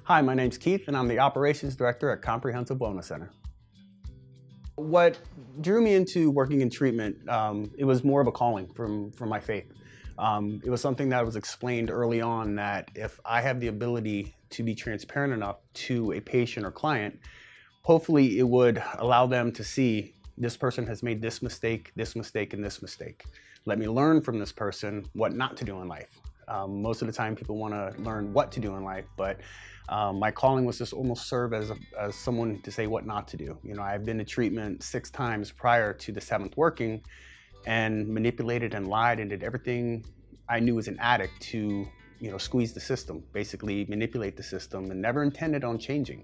Hi, my name's Keith, and I'm the Operations Director at Comprehensive Wellness Center. What drew me into working in treatment, it was more of a calling from my faith. It was something that was explained early on that if I have the ability to be transparent enough to a patient or client, hopefully it would allow them to see this person has made this mistake, and this mistake. Let me learn from this person what not to do in life. Most of the time people want to learn what to do in life, but my calling was just almost serve as someone to say what not to do. You know, I've been to treatment 6 times prior to the 7th working and manipulated and lied and did everything I knew as an addict to, squeeze the system, basically manipulate the system, and never intended on changing.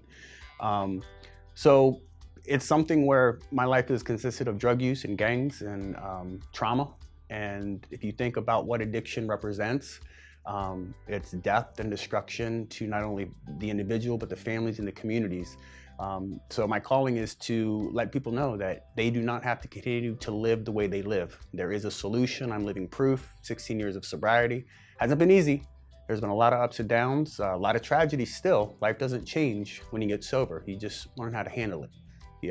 So it's something where my life has consisted of drug use and gangs and trauma. And if you think about what addiction represents, it's death and destruction to not only the individual, but the families and the communities. So my calling is to let people know that they do not have to continue to live the way they live. There is a solution. I'm living proof. 16 years of sobriety. Hasn't been easy. There's been a lot of ups and downs, a lot of tragedies still. Life doesn't change when you get sober. You just learn how to handle it.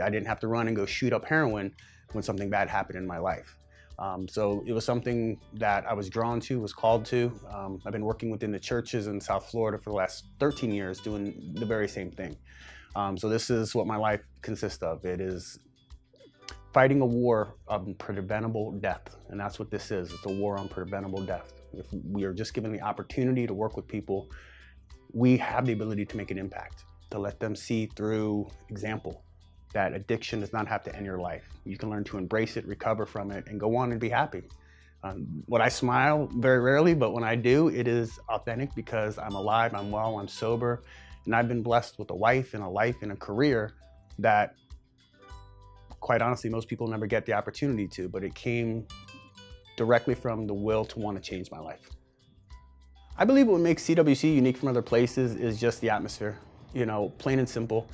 I didn't have to run and go shoot up heroin when something bad happened in my life. So it was something that I was drawn to, was called to. I've been working within the churches in South Florida for the last 13 years doing the very same thing. So this is what my life consists of. It is fighting a war of preventable death. And that's what this is. It's a war on preventable death. If we are just given the opportunity to work with people, we have the ability to make an impact, to let them see through example that addiction does not have to end your life. You can learn to embrace it, recover from it, and go on and be happy. When I smile, very rarely, but when I do, it is authentic because I'm alive, I'm well, I'm sober, and I've been blessed with a wife and a life and a career that, quite honestly, most people never get the opportunity to, but it came directly from the will to want to change my life. I believe what makes CWC unique from other places is just the atmosphere, plain and simple.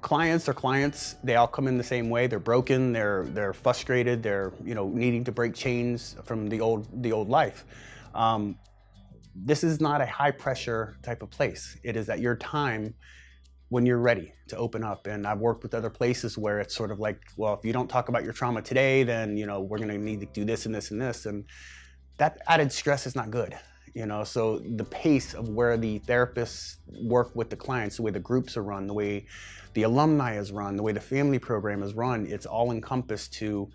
Clients are clients. They all come in the same way. They're broken, they're frustrated, they're needing to break chains from the old life. This is not a high pressure type of place. It is at your time when you're ready to open up. And I've worked with other places where it's sort of like, well, if you don't talk about your trauma today, then we're going to need to do this and this and this, and that added stress is not good. So the pace of where the therapists work with the clients, the way the groups are run, the way the alumni is run, the way the family program is run, it's all encompassed to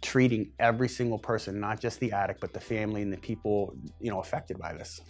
treating every single person, not just the addict, but the family and the people, affected by this.